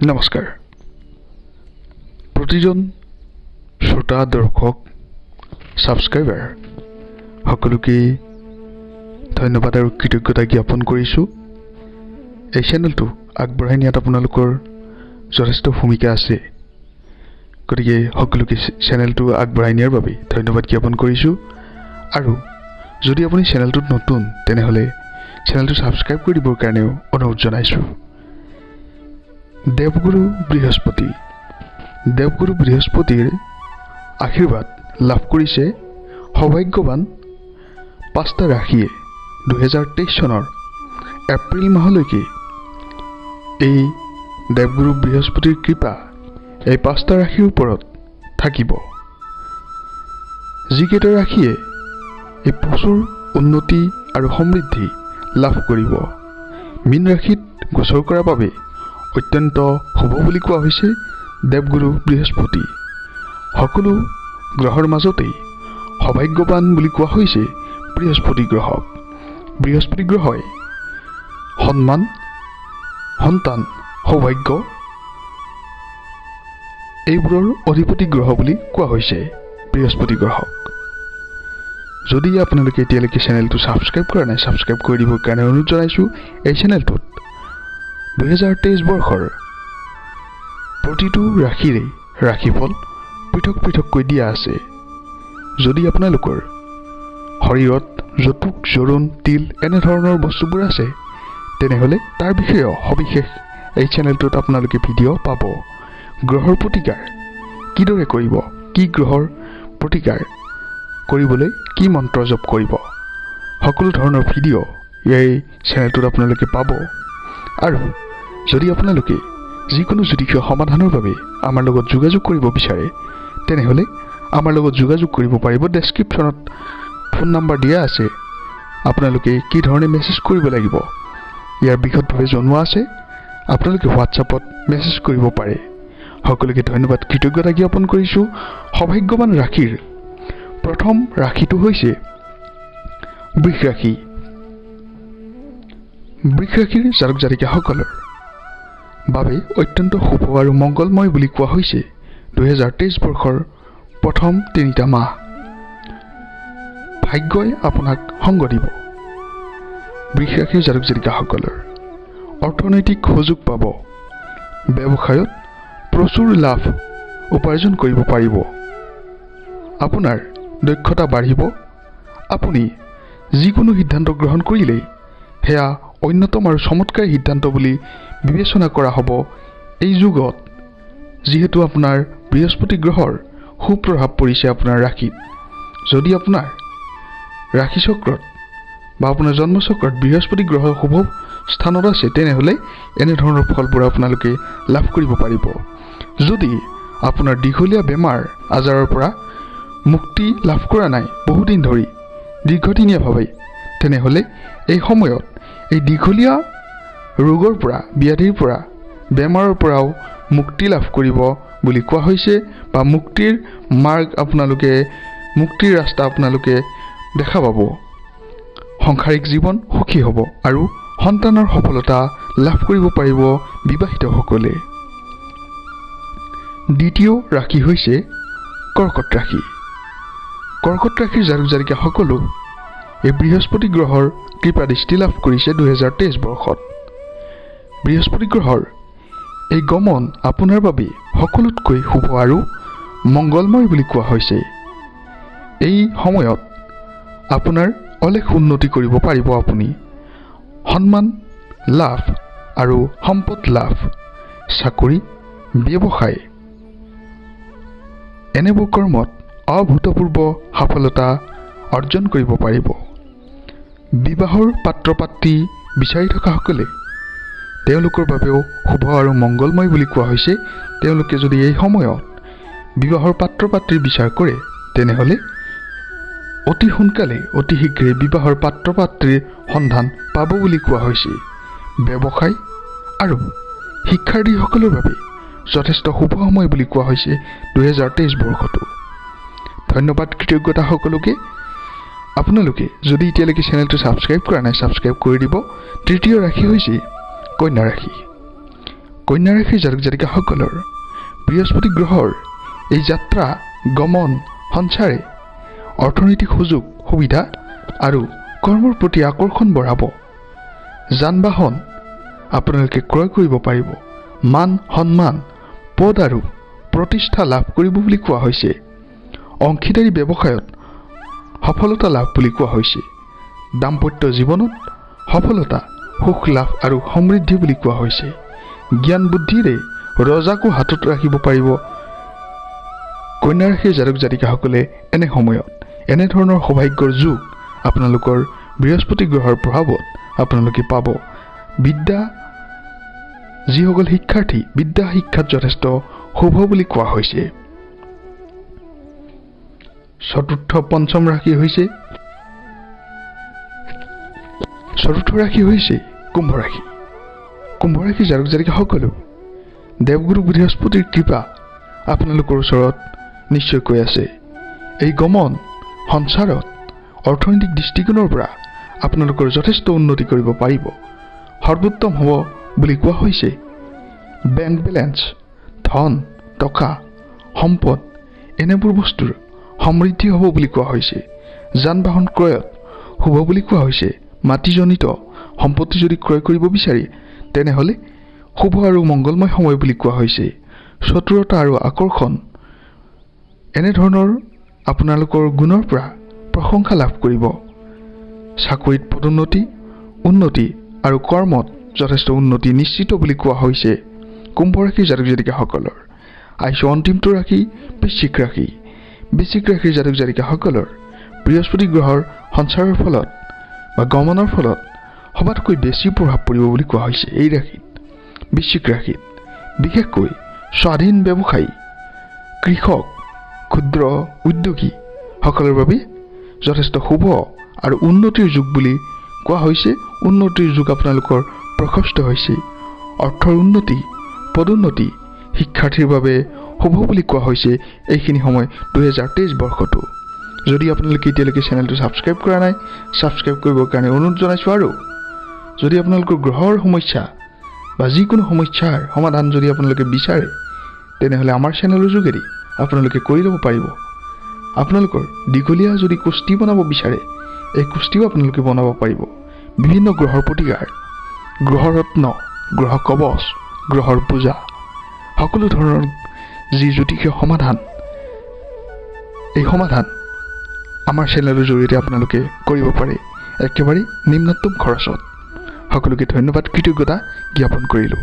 নমস্কাৰ প্ৰতিজন শ্ৰোতা দৰ্শক সাবস্ক্ৰাইবাৰ সকলোকে ধন্যবাদ আৰু কৃতজ্ঞতা জ্ঞাপন কৰিছোঁ এই চেনেলটো আগবঢ়াই নিয়াত আপোনালোকৰ যথেষ্ট ভূমিকা আছে গতিকে সকলোকে চেনেলটো আগবঢ়াই নিয়াৰ বাবে ধন্যবাদ জ্ঞাপন কৰিছোঁ আৰু যদি আপুনি চেনেলটোত নতুন তেনেহলে চেনেলটো সাবস্ক্ৰাইব কৰি দিবৰ কাৰণেও অনুৰোধ জনাইছোঁ দেৱগুৰু বৃহস্পতিৰ আশীৰ্বাদ লাভ কৰিছে সৌভাগ্যৱান পাঁচটা ৰাশিয়ে 2023 চনৰ এপ্ৰিল মাহলৈকে এই দেৱগুৰু বৃহস্পতিৰ কৃপা এই পাঁচটা ৰাশিৰ ওপৰত থাকিব যিকেইটা ৰাশিয়ে এই প্ৰচুৰ উন্নতি আৰু সমৃদ্ধি লাভ কৰিব মীন ৰাশিত গোচৰ কৰাৰ বাবে অত্যন্ত শুভ বুলি কোৱা হৈছে দেৱগুৰু বৃহস্পতি সকলো গ্ৰহৰ মাজতেই সৌভাগ্যৱান বুলি কোৱা হৈছে বৃহস্পতি গ্ৰহই সন্মান সন্তান সৌভাগ্য এইবোৰৰ অধিপতি গ্ৰহ বুলি কোৱা হৈছে বৃহস্পতি গ্ৰহক যদি আপোনালোকে এতিয়ালৈকে চেনেলটো সাবস্ক্ৰাইব কৰা নাই সাবস্ক্ৰাইব কৰি দিবৰ কাৰণে অনুৰোধ জনাইছোঁ এই চেনেলটোত 2023 বৰ্ষৰ প্ৰতিটো ৰাশিৰে ৰাশিফল পৃথক পৃথককৈ দিয়া আছে যদি আপোনালোকৰ শৰীৰত জটুক জৰুণ তিল এনে ধৰণৰ বস্তুবোৰ আছে তেনেহলে তাৰ বিষয়ে সবিশেষ এই চেনেলটোত আপোনালোকে ভিডিঅ' পাব গ্ৰহৰ প্ৰতিকাৰ কিদৰে কৰিব কি গ্ৰহৰ প্ৰতিকাৰ কৰিবলৈ কি মন্ত্ৰ জপ কৰিব সকলো ধৰণৰ ভিডিঅ' এই চেনেলটোত আপোনালোকে পাব আৰু যদি আপোনালোকে যিকোনো জ্যোতিষীয় সমাধানৰ বাবে আমাৰ লগত যোগাযোগ কৰিব বিচাৰে তেনেহলে আমাৰ লগত যোগাযোগ কৰিব পাৰিব ডেসক্ৰিপচনত ফোন নম্বৰ দিয়া আছে আপোনালোকে কি ধৰণে মেছেজ কৰিব লাগিব ইয়াৰ বিশদভাৱে জনোৱা আছে আপোনালোকে হোৱাটছআপত মেছেজ কৰিব পাৰে সকলোকে ধন্যবাদ কৃতজ্ঞতা জ্ঞাপন কৰিছোঁ সৌভাগ্যৱান ৰাশিৰ প্ৰথম ৰাশিটো হৈছে বৃষ ৰাশিৰ জাতক জাতিকাসকলৰ বাবে অত্যন্ত শুভ আৰু মংগলময় বুলি কোৱা হৈছে 2023 বৰ্ষৰ প্ৰথম 3টা মাহ ভাগ্যই আপোনাক সংগ দিব বৃষ ৰাশিৰ জাতক জাতিকাসকলৰ অৰ্থনৈতিক সুযোগ পাব ব্যৱসায়ত প্ৰচুৰ লাভ উপাৰ্জন কৰিব পাৰিব আপোনাৰ দক্ষতা বাঢ়িব আপুনি যিকোনো সিদ্ধান্ত গ্ৰহণ কৰিলেই হেয়া অন্যতম আৰু চমৎকাৰী সিদ্ধান্ত বুলি বিবেচনা কৰা হ'ব এই যুগত যিহেতু আপোনাৰ বৃহস্পতি গ্ৰহৰ সুপ্ৰভাৱ পৰিছে আপোনাৰ ৰাশিত যদি আপোনাৰ ৰাশি চক্ৰত বা আপোনাৰ জন্ম চক্ৰত বৃহস্পতি গ্ৰহৰ শুভ স্থানত আছে তেনেহলে এনে ধৰণৰ ফলবোৰ আপোনালোকে লাভ কৰিব পাৰিব যদি আপোনাৰ দীঘলীয়া বেমাৰ আজাৰৰ পৰা মুক্তি লাভ কৰা নাই বহুদিন ধৰি দীৰ্ঘদিনীয়াভাৱে তেনেহলে এই সময়ত এই দীঘলীয়া ৰোগৰ পৰা ব্যাধিৰ পৰা বেমাৰৰ পৰাও মুক্তি লাভ কৰিব বুলি কোৱা হৈছে বা মুক্তিৰ মাৰ্গ আপোনালোকে মুক্তিৰ ৰাস্তা আপোনালোকে দেখা পাব সংসাৰিক জীৱন সুখী হ'ব আৰু সন্তানৰ সফলতা লাভ কৰিব পাৰিব বিবাহিতসকলে দ্বিতীয় ৰাশি হৈছে কৰ্কট ৰাশিৰ জাতক জাতিকাসকলো এই বৃহস্পতি গ্ৰহৰ কৃপা দৃষ্টি লাভ কৰিছে 2023 বৰ্ষত বৃহস্পতি গ্ৰহৰ এই গমন আপোনাৰ বাবে সকলোতকৈ শুভ আৰু মংগলময় বুলি কোৱা হৈছে এই সময়ত আপোনাৰ অলেখ উন্নতি কৰিব পাৰিব আপুনি সন্মান লাভ আৰু সম্পদ লাভ চাকৰি ব্যৱসায় এনেবোৰ কৰ্মত অভূতপূৰ্ব সফলতা অৰ্জন কৰিব পাৰিব বিবাহৰ পাত্ৰ পাত্ৰী বিচাৰি থকাসকলে তেওঁলোকৰ বাবেও শুভ আৰু মংগলময় বুলি কোৱা হৈছে তেওঁলোকে যদি এই সময়ত বিবাহৰ পাত্ৰ পাত্ৰী বিচাৰ কৰে তেনেহলে অতি সোনকালে অতি শীঘ্ৰে বিবাহৰ পাত্ৰ পাত্ৰীৰ সন্ধান পাব বুলি কোৱা হৈছে ব্যৱসায় আৰু শিক্ষাৰ্থীসকলৰ বাবে যথেষ্ট শুভ সময় বুলি কোৱা হৈছে 2023 বৰ্ষটো ধন্যবাদ কৃতজ্ঞতা সকলোকে আপোনালোকে যদি এতিয়ালৈকে চেনেলটো সাবস্ক্ৰাইব কৰা নাই সাবস্ক্ৰাইব কৰি দিব তৃতীয় ৰাশি হৈছে কন্যা ৰাশি কন্যা ৰাশিৰ জাতক জাতিকাসকলৰ বৃহস্পতি গ্ৰহৰ এই যাত্ৰা গমন সঞ্চাৰে অৰ্থনৈতিক সুযোগ সুবিধা আৰু কৰ্মৰ প্ৰতি আকৰ্ষণ বঢ়াব। যান বাহন আপোনালোকে ক্ৰয় কৰিব পাৰিব। মান সন্মান পদ আৰু প্ৰতিষ্ঠা লাভ কৰিব বুলি কোৱা হৈছে। অংশীদাৰী ব্যৱসায়ত সফলতা লাভ বুলি কোৱা হৈছে। দাম্পত্য জীৱনত সফলতা সুখ লাভ আৰু সমৃদ্ধি বুলি কোৱা হৈছে। জ্ঞান বুদ্ধিৰে ৰজাকো হাতত ৰাখিব পাৰিব। কন্যা ৰাশিৰ জাতক জাতিকাসকলে এনে সময়ত এনেধৰণৰ সৌভাগ্যৰ যুগ আপোনালোকৰ বৃহস্পতি গ্ৰহৰ প্ৰভাৱত আপোনালোকে পাব। বিদ্যা যিসকল শিক্ষাৰ্থী বিদ্যা শিক্ষাত যথেষ্ট শুভ বুলি কোৱা হৈছে। চতুৰ্থ পঞ্চম ৰাশি হৈছে কুম্ভ ৰাশি। কুম্ভ ৰাশিৰ জাতক জাতিকাসকলো দেৱগুৰু বৃহস্পতিৰ কৃপা আপোনালোকৰ ওচৰত নিশ্চয়কৈ আছে। এই গমন সঞ্চাৰত অৰ্থনৈতিক দৃষ্টিকোণৰ পৰা আপোনালোকৰ যথেষ্ট উন্নতি কৰিব পাৰিব। সৰ্বোত্তম হ'ব বুলি কোৱা হৈছে। বেংক বেলেঞ্চ ধন টকা সম্পদ এনেবোৰ বস্তুৰ সমৃদ্ধি হ'ব বুলি কোৱা হৈছে। যান বাহন ক্ৰয়ত শুভ বুলি কোৱা হৈছে। মাটিজনিত সম্পত্তি যদি ক্ৰয় কৰিব বিচাৰি তেনেহ'লে শুভ আৰু মংগলময় সময় বুলি কোৱা হৈছে। চতুৰতা আৰু আকৰ্ষণ এনেধৰণৰ আপোনালোকৰ গুণৰ পৰা প্ৰশংসা লাভ কৰিব। চাকৰিত পদোন্নতি উন্নতি আৰু কৰ্মত যথেষ্ট উন্নতি নিশ্চিত বুলি কোৱা হৈছে। কুম্ভ ৰাশিৰ জাতক জাতিকাসকলৰ আহিছোঁ অন্তিমটো ৰাশি বৃশ্চিক ৰাশি। বৃশ্চিক ৰাশিৰ জাতক জাতিকাসকলৰ বৃহস্পতি গ্ৰহৰ সঞ্চাৰৰ ফলত বা গমনৰ ফলত সবাতোকৈ বেছি প্ৰভাৱ পৰিব বুলি কোৱা হৈছে। এই ৰাশিত বৃশ্চিক ৰাশিত বিশেষকৈ স্বাধীন ব্যৱসায়ী কৃষক ক্ষুদ্ৰ উদ্যোগী সকলৰ বাবে যথেষ্ট শুভ আৰু উন্নতিৰ যুগ বুলি কোৱা হৈছে। উন্নতিৰ যুগ আপোনালোকৰ প্ৰশস্ত হৈছে। অৰ্থৰ উন্নতি পদোন্নতি শিক্ষাৰ্থীৰ বাবে শুভ বুলি কোৱা হৈছে। এইখিনি সময় 2023 বৰ্ষটো। যদি আপোনালোকে এতিয়ালৈকে চেনেলটো ছাবস্ক্ৰাইব কৰা নাই ছাবস্ক্ৰাইব কৰিবৰ কাৰণে অনুৰোধ জনাইছোঁ। আৰু যদি আপোনালোকৰ গ্ৰহৰ সমস্যা বা যিকোনো সমস্যাৰ সমাধান যদি আপোনালোকে বিচাৰে তেনেহ'লে আমাৰ চেনেলৰ যোগেদি আপোনালোকে কৰি ল'ব পাৰিব। আপোনালোকৰ দীঘলীয়া যদি কুস্তি বনাব বিচাৰে এই কুস্তিও আপোনালোকে বনাব পাৰিব। বিভিন্ন গ্ৰহৰ প্ৰতিকাৰ গ্ৰহ ৰত্ন গ্ৰহ কৱচ গ্ৰহৰ পূজা সকলো ধৰণৰ যি জ্যোতিষীয় সমাধান এই সমাধান আমাৰ চেনেলৰ জৰিয়তে আপোনালোকে কৰিব পাৰে একেবাৰে নিম্নতম খৰচত। সকলোকে ধন্যবাদ কৃতজ্ঞতা জ্ঞাপন কৰিলোঁ।